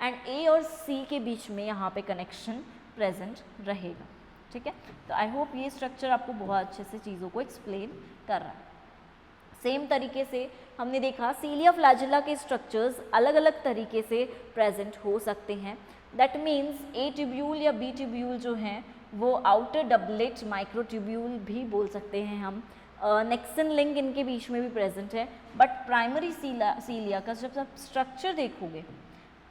And ए और सी के बीच में यहाँ पे कनेक्शन प्रेजेंट रहेगा। ठीक है, तो आई होप ये स्ट्रक्चर आपको बहुत अच्छे से चीज़ों को एक्सप्लेन कर रहा है। सेम तरीके से हमने देखा सीलिया फ्लैजिला के स्ट्रक्चर्स अलग अलग तरीके से प्रेजेंट हो सकते हैं। दैट मीन्स ए ट्यूब्यूल या बी ट्यूब्यूल जो हैं वो आउटर डबलेट माइक्रो ट्यूब्यूल भी बोल सकते हैं हम। नेक्सन लिंक इनके बीच में भी प्रेजेंट है, बट प्राइमरी सीलिया का जब आप स्ट्रक्चर देखोगे,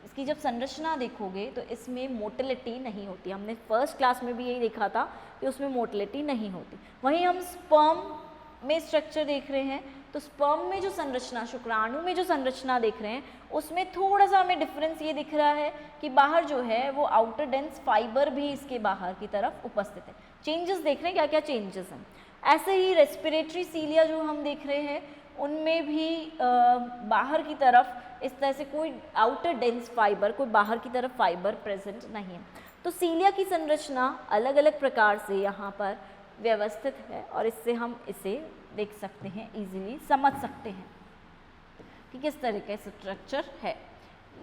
इसकी जब संरचना देखोगे तो इसमें मोटिलिटी नहीं होती। हमने फर्स्ट क्लास में भी यही देखा था कि उसमें मोटिलिटी नहीं होती। वहीं हम स्पर्म में स्ट्रक्चर देख रहे हैं तो स्पर्म में जो संरचना, शुक्राणु में जो संरचना देख रहे हैं उसमें थोड़ा सा हमें डिफरेंस ये दिख रहा है कि बाहर जो है वो आउटर डेंस फाइबर भी इसके बाहर की तरफ उपस्थित है। चेंजेस देख रहे हैं, क्या क्या चेंजेस हैं। ऐसे ही रेस्पिरेटरी सीलिया जो हम देख रहे हैं उनमें भी बाहर की तरफ इस तरह से कोई आउटर डेंस फाइबर, कोई बाहर की तरफ फाइबर प्रेजेंट नहीं है। तो सीलिया की संरचना अलग अलग प्रकार से यहाँ पर व्यवस्थित है और इससे हम इसे देख सकते हैं, इजीली समझ सकते हैं कि किस तरह का स्ट्रक्चर है।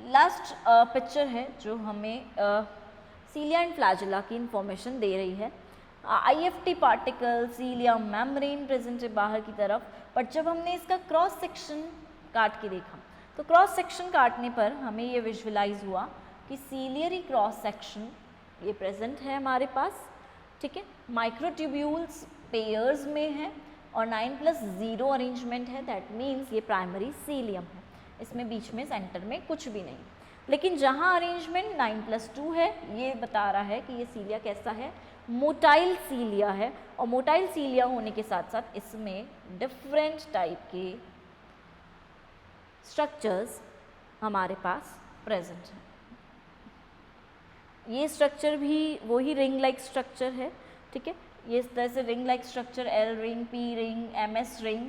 लास्ट पिक्चर है जो हमें सीलिया एंड फ्लैजिला की इंफॉर्मेशन दे रही है। IFT पार्टिकल, सीलिया मेम्ब्रेन प्रेजेंट है बाहर की तरफ, बट जब हमने इसका क्रॉस सेक्शन काट के देखा तो क्रॉस सेक्शन काटने पर हमें ये विजुअलाइज हुआ कि सीलियरी क्रॉस सेक्शन ये प्रेजेंट है हमारे पास। ठीक है, माइक्रोट्यूब्यूल्स पेयर्स में है और 9+0 अरेंजमेंट है। दैट मीन्स ये प्राइमरी सीलियम है, इसमें बीच में सेंटर में कुछ भी नहीं। लेकिन जहाँ अरेंजमेंट 9+2 है ये बता रहा है कि ये सीलिया कैसा है, मोटाइल सीलिया है। और मोटाइल सीलिया होने के साथ साथ इसमें डिफरेंट टाइप के स्ट्रक्चर्स हमारे पास प्रेजेंट है। ये स्ट्रक्चर भी वही रिंग लाइक स्ट्रक्चर है। ठीक है, ये इस तरह से ring like structure, L ring, P ring, MS ring,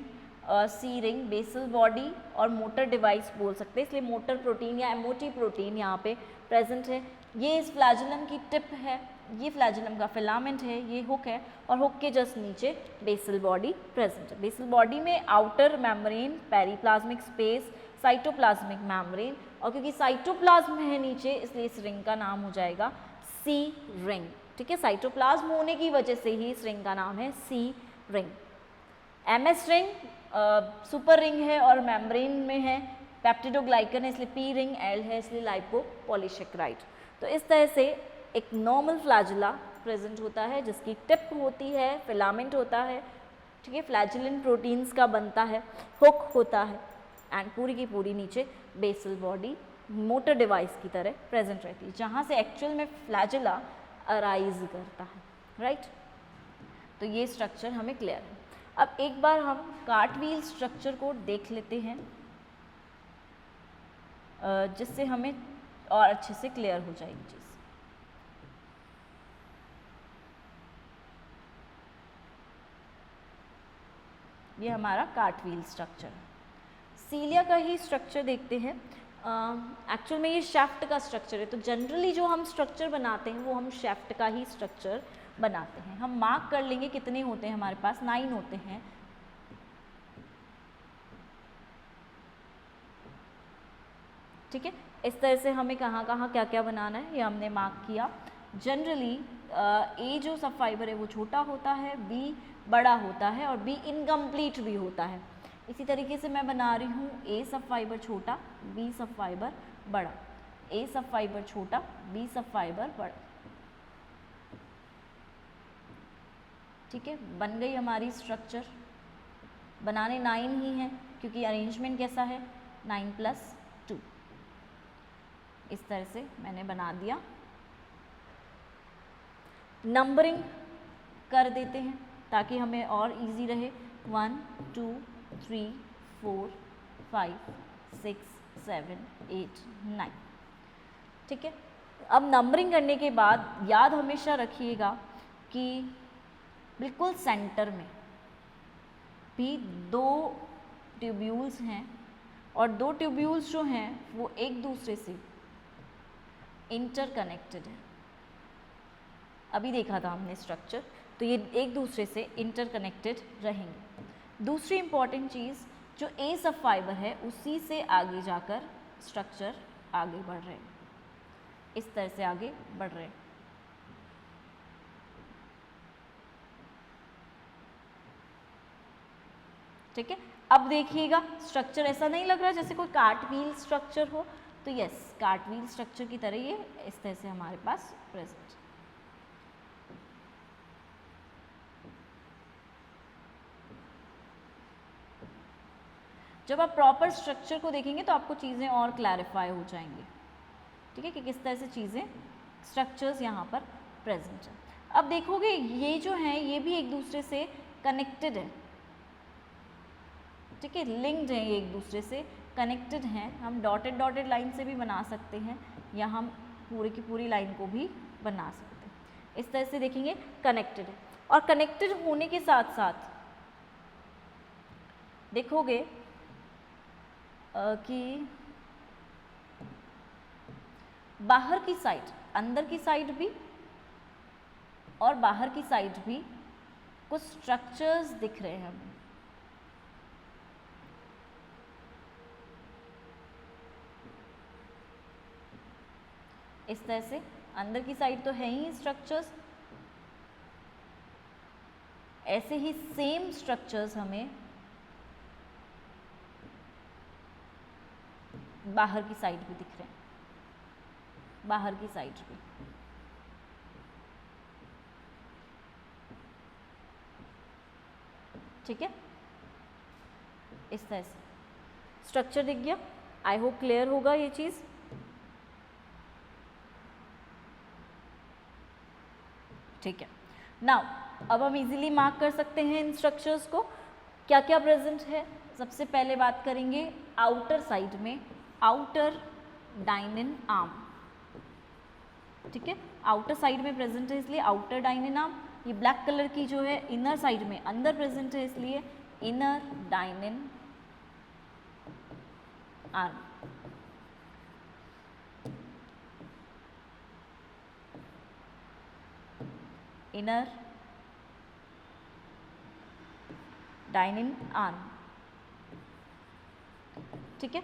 C ring, basal body और मोटर डिवाइस बोल सकते हैं, इसलिए मोटर प्रोटीन या MOT प्रोटीन यहाँ पे प्रेजेंट है। ये इस फ्लैजिलम की टिप है, ये फ्लैजिलम का फिलामेंट है, ये हुक है और हुक के जस्ट नीचे बेसल बॉडी प्रेजेंट है। बेसल बॉडी में outer membrane, periplasmic space, cytoplasmic membrane, और क्योंकि साइटोप्लाज्म है नीचे इसलिए इस रिंग का नाम हो जाएगा सी रिंग। ठीक है, साइटोप्लाज्म होने की वजह से ही इस रिंग का नाम है C ring. MS ring super ring है और मेम्ब्रेन में है, पेप्टिडोग्लाइकन है इसलिए पी रिंग, एल है इसलिए लाइपोपॉलीसेकेराइड। तो इस तरह से एक नॉर्मल फ्लैजिला प्रेजेंट होता है जिसकी टिप होती है, फिलामेंट होता है, ठीक है, फ्लैजिलिन प्रोटीन्स का बनता है, हुक होता है एंड पूरी की पूरी नीचे बेसल बॉडी मोटर डिवाइस की तरह प्रेजेंट रहती है, जहाँ से एक्चुअल में फ्लैजिला अराइज करता है। राइट, तो ये स्ट्रक्चर हमें क्लियर है। अब एक बार हम कार्टव्हील स्ट्रक्चर को देख लेते हैं जिससे हमें और अच्छे से क्लियर हो जाएगी चीज़। ये हमारा कार्टव्हील स्ट्रक्चर है। सीलिया का ही स्ट्रक्चर देखते हैं। एक्चुअल में ये शैफ्ट का स्ट्रक्चर है, तो जनरली जो हम स्ट्रक्चर बनाते हैं वो हम शैफ्ट का ही स्ट्रक्चर बनाते हैं। हम मार्क कर लेंगे कितने होते हैं हमारे पास, 9 होते हैं। ठीक है, इस तरह से हमें कहाँ कहाँ क्या क्या बनाना है ये हमने मार्क किया। जनरली ए जो सब फाइबर है वो छोटा होता है, बी बड़ा होता है और बी इनकम्प्लीट भी होता है। इसी तरीके से मैं बना रही हूँ ए सब फाइबर छोटा, बी सब फाइबर बड़ा, ए सब फाइबर छोटा, बी सब फाइबर बड़ा। ठीक है, बन गई हमारी स्ट्रक्चर। बनाने 9 ही हैं क्योंकि अरेंजमेंट कैसा है 9+2। इस तरह से मैंने बना दिया। नंबरिंग कर देते हैं ताकि हमें और इजी रहे। 1 2 3 4 5 6 7 8 9। ठीक है, अब नंबरिंग करने के बाद याद हमेशा रखिएगा कि बिल्कुल सेंटर में भी 2 ट्यूब्यूल्स हैं और 2 ट्यूब्यूल्स जो हैं वो एक दूसरे से इंटरकनेक्टेड है। अभी देखा था हमने स्ट्रक्चर, तो ये एक दूसरे से इंटरकनेक्टेड रहेंगे। दूसरी इंपॉर्टेंट चीज़, जो ए सब फाइबर है उसी से आगे जाकर स्ट्रक्चर आगे बढ़ रहे हैं। इस तरह से आगे बढ़ रहे हैं। ठीक है, अब देखिएगा स्ट्रक्चर ऐसा नहीं लग रहा जैसे कोई कार्टव्हील स्ट्रक्चर हो, तो यस कार्टव्हील स्ट्रक्चर की तरह ये इस तरह से हमारे पास प्रेजेंट। जब आप प्रॉपर स्ट्रक्चर को देखेंगे तो आपको चीज़ें और क्लैरिफाई हो जाएंगी। ठीक है, कि किस तरह से चीज़ें स्ट्रक्चर्स यहाँ पर प्रेजेंट है। अब देखोगे ये जो है ये भी एक दूसरे से कनेक्टेड है। ठीक है, लिंक्ड है, ये एक दूसरे से कनेक्टेड हैं। हम डॉटेड डॉटेड लाइन से भी बना सकते हैं या हम पूरी की पूरी लाइन को भी बना सकते हैं। इस तरह से देखेंगे कनेक्टेड है। और कनेक्टेड होने के साथ साथ देखोगे कि बाहर की साइड, अंदर की साइड भी और बाहर की साइड भी कुछ स्ट्रक्चर्स दिख रहे हैं हमें। इस तरह से अंदर की साइड तो है ही स्ट्रक्चर्स, ऐसे ही सेम स्ट्रक्चर्स हमें बाहर की साइड भी दिख रहे हैं, बाहर की साइड भी। ठीक है, इस तरह से स्ट्रक्चर दिख गया। आई होप क्लियर होगा ये चीज़। ठीक है, नाउ अब हम इजीली मार्क कर सकते हैं इन स्ट्रक्चर्स को। क्या क्या प्रेजेंट है, सबसे पहले बात करेंगे आउटर साइड में, आउटर डाइनिन आर्म। ठीक है, आउटर साइड में प्रेजेंट है इसलिए आउटर डाइनिन आर्म। ये ब्लैक कलर की जो है इनर साइड में, अंदर प्रेजेंट है इसलिए inner dynein arm. Inner dynein arm. ठीक है,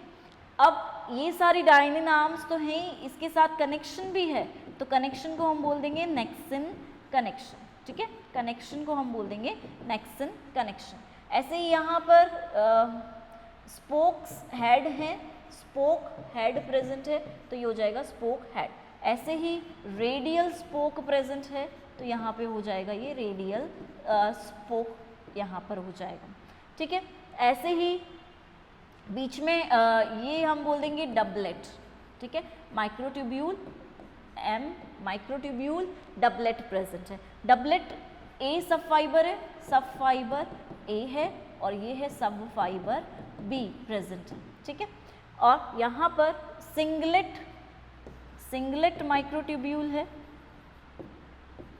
अब ये सारी डाइनिन आर्म्स तो हैं, इसके साथ कनेक्शन भी है, तो कनेक्शन को हम बोल देंगे नेक्सन कनेक्शन। ठीक है, कनेक्शन को हम बोल देंगे नेक्सन कनेक्शन। ऐसे ही यहाँ पर स्पोक्स हेड हैं, स्पोक हेड प्रेजेंट है तो ये हो जाएगा स्पोक हेड। ऐसे ही रेडियल स्पोक प्रेजेंट है तो यहाँ पे हो जाएगा ये रेडियल स्पोक, यहाँ पर हो जाएगा। ठीक है, ऐसे ही बीच में ये हम बोल देंगे डबलेट। ठीक है, microtubule M, microtubule doublet present है। डबलेट ए सब फाइबर है, सब फाइबर ए है और ये है सब फाइबर बी प्रेजेंट है। ठीक है, और यहाँ पर सिंगलेट, सिंगलेट माइक्रोट्यूब्यूल है।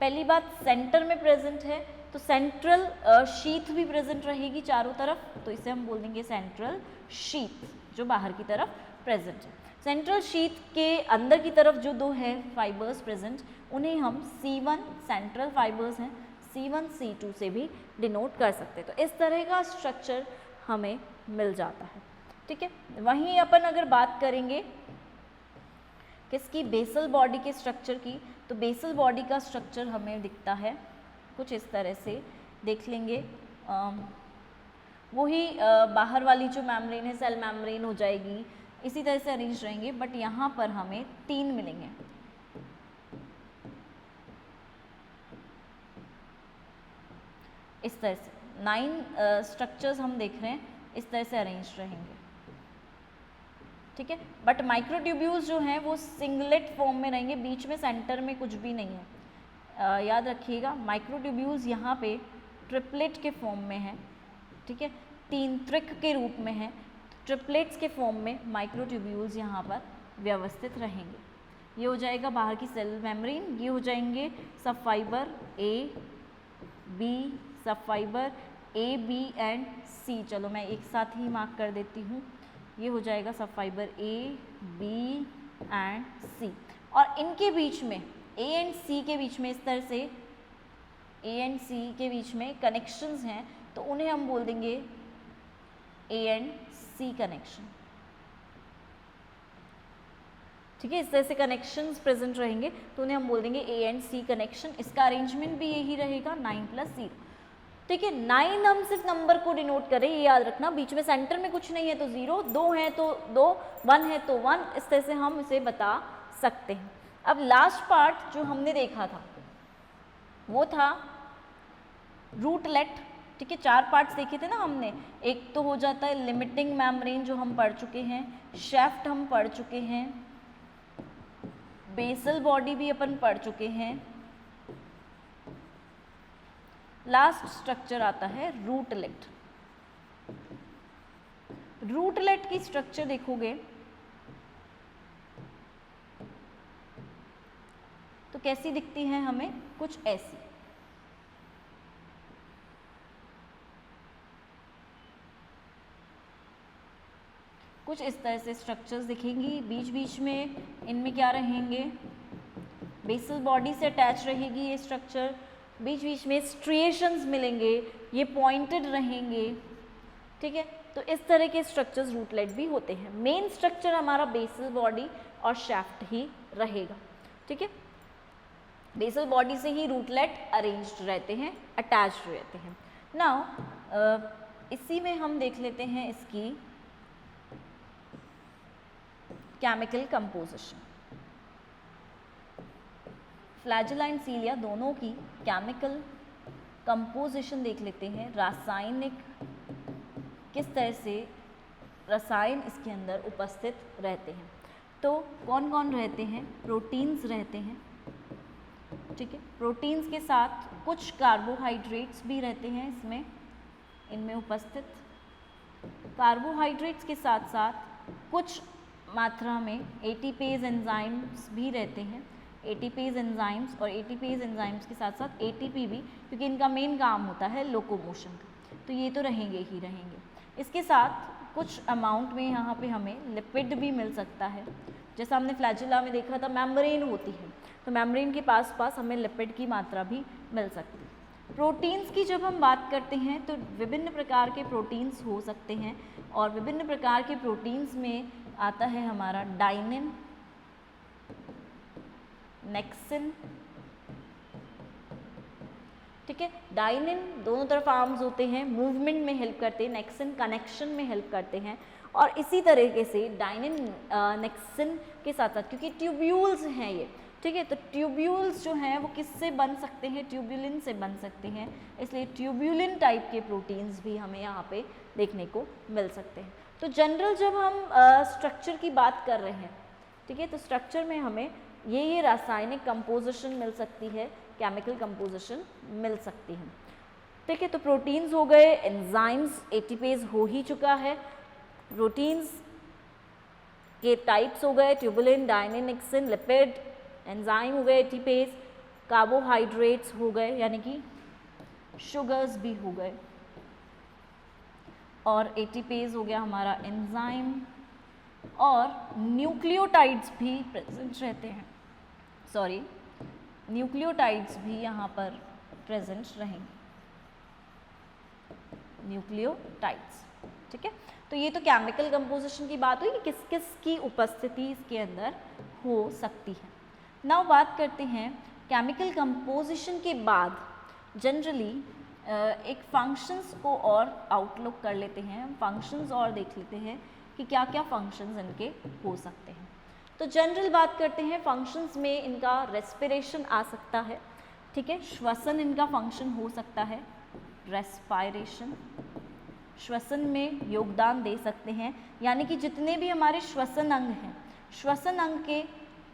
पहली बात सेंटर में प्रेजेंट है तो सेंट्रल शीथ भी प्रेजेंट रहेगी चारों तरफ, तो इसे हम बोल देंगे सेंट्रल शीथ, जो बाहर की तरफ प्रेजेंट है। सेंट्रल शीथ के अंदर की तरफ जो दो है फाइबर्स प्रेजेंट, उन्हें हम C1 सेंट्रल फाइबर्स हैं, C1 C2 से भी डिनोट कर सकते हैं। तो इस तरह का स्ट्रक्चर हमें मिल जाता है। ठीक है, वहीं अपन अगर बात करेंगे किसकी, बेसल बॉडी के स्ट्रक्चर की, तो बेसल बॉडी का स्ट्रक्चर हमें दिखता है कुछ इस तरह से। देख लेंगे वही बाहर वाली जो मेम्ब्रेन है सेल मेम्ब्रेन हो जाएगी, इसी तरह से अरेंज रहेंगे, बट यहाँ पर हमें 3 मिलेंगे। इस तरह से 9 स्ट्रक्चर्स हम देख रहे हैं, इस तरह से अरेंज रहेंगे। ठीक है, बट माइक्रोट्यूब्यूल्स जो हैं वो सिंगलेट फॉर्म में रहेंगे, बीच में सेंटर में कुछ भी नहीं है। याद रखिएगा माइक्रोट्यूब्यूल्स यहाँ पे ट्रिपलेट के फॉर्म में है। ठीक है, 3 त्रिक के रूप में है, ट्रिपलेट्स के फॉर्म में माइक्रोट्यूब्यूल्स यहाँ पर व्यवस्थित रहेंगे। ये हो जाएगा बाहर की सेल मेम्ब्रेन, ये हो जाएंगे सब फाइबर ए बी, सब फाइबर ए बी एंड सी। चलो मैं एक साथ ही मार्क कर देती हूँ, ये हो जाएगा सब फाइबर ए बी एंड सी। और इनके बीच में ए एंड सी के बीच में इस तरह से ए एंड सी के बीच में कनेक्शंस हैं, तो उन्हें हम बोल देंगे ए एंड सी कनेक्शन। ठीक है, इस तरह से कनेक्शंस प्रेजेंट रहेंगे तो उन्हें हम बोल देंगे ए एंड सी कनेक्शन। इसका अरेंजमेंट भी यही रहेगा 9 + 0। ठीक है, 9 हम सिर्फ नंबर को डिनोट करें, ये याद रखना, बीच में सेंटर में कुछ नहीं है तो 0, 2 है तो 2, 1 है तो 1, इस तरह से हम इसे बता सकते हैं। अब लास्ट पार्ट जो हमने देखा था वो था रूटलेट। ठीक है, 4 पार्ट्स देखे थे ना हमने, एक तो हो जाता है लिमिटिंग मेम्ब्रेन जो हम पढ़ चुके हैं, शेफ्ट हम पढ़ चुके हैं, बेसल बॉडी भी अपन पढ़ चुके हैं, लास्ट स्ट्रक्चर आता है रूटलेट। रूटलेट की स्ट्रक्चर देखोगे तो कैसी दिखती है हमें, कुछ ऐसी। कुछ इस तरह से स्ट्रक्चर्स दिखेंगी, बीच बीच में इनमें क्या रहेंगे, बेसल बॉडी से अटैच रहेगी ये स्ट्रक्चर, बीच बीच में स्ट्रिएशंस मिलेंगे, ये पॉइंटेड रहेंगे। ठीक है, तो इस तरह के स्ट्रक्चर्स रूटलेट भी होते हैं। मेन स्ट्रक्चर हमारा बेसल बॉडी और शैफ्ट ही रहेगा। ठीक है, बेसल बॉडी से ही रूटलेट अरेंज्ड रहते हैं, अटैच्ड रहते हैं। नाउ इसी में हम देख लेते हैं इसकी केमिकल कंपोजिशन। फ्लैजेला एंड सीलिया दोनों की केमिकल कंपोजिशन देख लेते हैं, रासायनिक किस तरह से रसायन इसके अंदर उपस्थित रहते हैं। तो कौन कौन रहते हैं, प्रोटीन्स रहते हैं। ठीक है, प्रोटीन्स के साथ कुछ कार्बोहाइड्रेट्स भी रहते हैं इसमें, इनमें उपस्थित। कार्बोहाइड्रेट्स के साथ साथ कुछ मात्रा में एटीपेज एंजाइम्स भी रहते हैं। एटीपेज एंजाइम्स और एटीपेज एंजाइम्स के साथ साथ एटीपी भी, क्योंकि इनका मेन काम होता है लोकोमोशन का, तो ये तो रहेंगे ही रहेंगे। इसके साथ कुछ अमाउंट में यहाँ पे हमें लिपिड भी मिल सकता है। जैसा हमने फ्लैजेला में देखा था मेम्ब्रेन होती है, तो मेम्ब्रेन के पास पास हमें लिपिड की मात्रा भी मिल सकती है। प्रोटीन्स की जब हम बात करते हैं तो विभिन्न प्रकार के प्रोटीन्स हो सकते हैं, और विभिन्न प्रकार के प्रोटीन्स में आता है हमारा डाइनिन, नेक्सिन। ठीक है, डाइनिन दोनों तरफ आर्म्स होते हैं, मूवमेंट में हेल्प करते हैं, नेक्सिन कनेक्शन में हेल्प करते हैं। और इसी तरीके से डाइनिन नेक्सिन के साथ साथ, क्योंकि ट्यूब्यूल्स हैं ये, ठीक है, तो ट्यूब्यूल्स जो हैं वो किससे बन सकते हैं, ट्यूब्यूलिन से बन सकते हैं, इसलिए ट्यूब्यूलिन टाइप के प्रोटीन्स भी हमें यहाँ पे देखने को मिल सकते हैं। तो जनरल जब हम स्ट्रक्चर की बात कर रहे हैं, ठीक है, तो स्ट्रक्चर में हमें ये रासायनिक कंपोजिशन मिल सकती है, केमिकल कंपोजिशन मिल सकती है। ठीक है, तो प्रोटीन्स हो गए, एंजाइम्स, एटीपेज हो ही चुका है, प्रोटीन्स के टाइप्स हो गए tubulin, dynein, nexin, lipid, enzyme हो गए, एटीपेज, कार्बोहाइड्रेट्स हो गए यानी कि शुगर्स भी हो गए, और एटीपेज हो गया हमारा एंजाइम, और न्यूक्लियोटाइड्स भी प्रेजेंट रहते हैं, सॉरी न्यूक्लियोटाइड्स भी यहाँ पर प्रेजेंट रहेंगे, न्यूक्लियोटाइड्स। ठीक है, तो ये तो केमिकल कंपोजिशन की बात हुई कि किस किस की उपस्थिति इसके अंदर हो सकती है। नाउ बात करते हैं केमिकल कंपोजिशन के बाद जनरली एक फंक्शंस को और आउटलुक कर लेते हैं, फंक्शंस और देख लेते हैं कि क्या क्या फंक्शंस इनके हो सकते हैं। तो जनरल बात करते हैं, फंक्शंस में इनका रेस्पिरेशन आ सकता है। ठीक है, श्वसन इनका फंक्शन हो सकता है, रेस्पायरेशन, श्वसन में योगदान दे सकते हैं, यानी कि जितने भी हमारे श्वसन अंग हैं, श्वसन अंग के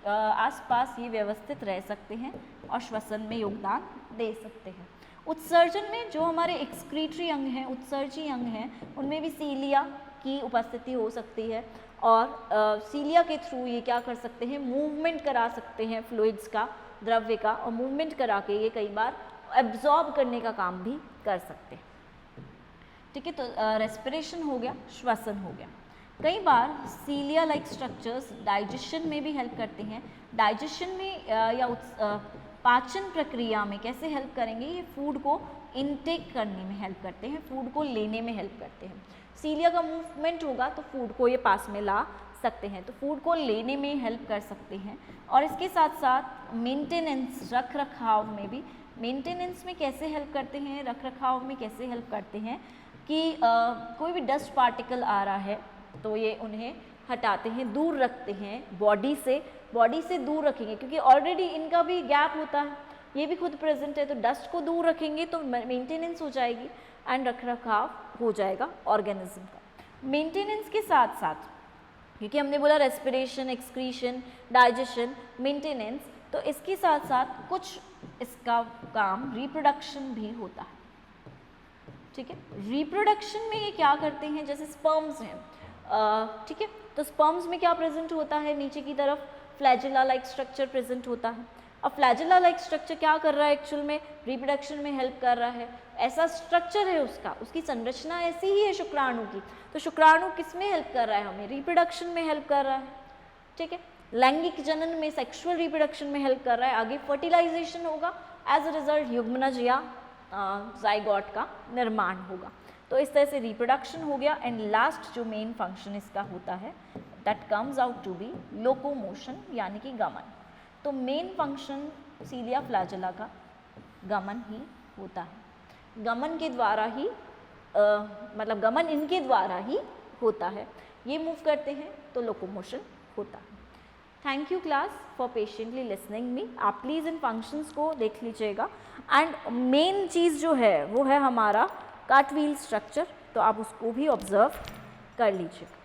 आसपास ये व्यवस्थित रह सकते हैं और श्वसन में योगदान दे सकते हैं। उत्सर्जन में जो हमारे एक्सक्रीटरी अंग हैं, उत्सर्जी अंग हैं, उनमें भी सीलिया की उपस्थिति हो सकती है, और सीलिया के थ्रू ये क्या कर सकते हैं, मूवमेंट करा सकते हैं फ्लूइड्स का, द्रव्य का, और मूवमेंट करा के ये कई बार एब्जॉर्ब करने का काम भी कर सकते हैं। ठीक है, तो रेस्पिरेशन हो गया, श्वसन हो गया। कई बार सीलिया लाइक स्ट्रक्चर्स डाइजेशन में भी हेल्प करते हैं। डाइजेशन में या पाचन प्रक्रिया में कैसे हेल्प करेंगे, ये फूड को इनटेक करने में हेल्प करते हैं, फूड को लेने में हेल्प करते हैं। सीलिया का मूवमेंट होगा तो फूड को ये पास में ला सकते हैं, तो फूड को लेने में हेल्प कर सकते हैं। और इसके साथ साथ मेंटेनेंस, रख रखाव में भी, मेंटेनेंस में कैसे हेल्प करते हैं, रख रखाव में कैसे हेल्प करते हैं कि कोई भी डस्ट पार्टिकल आ रहा है तो ये उन्हें हटाते हैं, दूर रखते हैं बॉडी से दूर रखेंगे, क्योंकि ऑलरेडी इनका भी गैप होता है, ये भी खुद प्रेजेंट है, तो डस्ट को दूर रखेंगे तो मेंटेनेंस हो जाएगी एंड रख रखाव हो जाएगा ऑर्गेनिज्म का। मेंटेनेंस के साथ साथ, क्योंकि हमने बोला रेस्पिरेशन, एक्सक्रीशन, डाइजेशन, मेंटेनेंस, तो इसके साथ साथ कुछ इसका काम रिप्रोडक्शन भी होता है, ठीक है। रिप्रोडक्शन में ये क्या करते हैं, जैसे स्पर्म्स हैं, ठीक है, तो स्पर्म्स में क्या प्रेजेंट होता है, नीचे की तरफ फ्लैजेला लाइक स्ट्रक्चर प्रेजेंट होता है। अब फ्लैजेला लाइक स्ट्रक्चर क्या कर रहा है, एक्चुअल में रिप्रोडक्शन में हेल्प कर रहा है, ऐसा स्ट्रक्चर है उसका, उसकी संरचना ऐसी ही है शुक्राणु की, तो शुक्राणु किस में हेल्प कर रहा है, हमें रिप्रोडक्शन में हेल्प कर रहा है, ठीक है। लैंगिक जनन में, सेक्सुअल रिप्रोडक्शन में हेल्प कर रहा है, आगे फर्टिलाइजेशन होगा, एज अ रिजल्ट युग्मनज या जाइगोट का निर्माण होगा। तो इस तरह से रिप्रोडक्शन हो गया। एंड लास्ट जो मेन फंक्शन इसका होता है, that comes out to be locomotion, यानी कि गमन। तो मेन फंक्शन सीलिया फ्लैजेला का गमन ही होता है, गमन के द्वारा ही मतलब गमन इनके द्वारा ही होता है, ये मूव करते हैं तो लोकोमोशन होता है। Thank you class for patiently listening me. आप प्लीज़ इन फंक्शंस को देख लीजिएगा। एंड मेन चीज़ जो है वो है हमारा कार्टव्हील स्ट्रक्चर, तो आप उसको भी ऑब्जर्व कर लीजिएगा।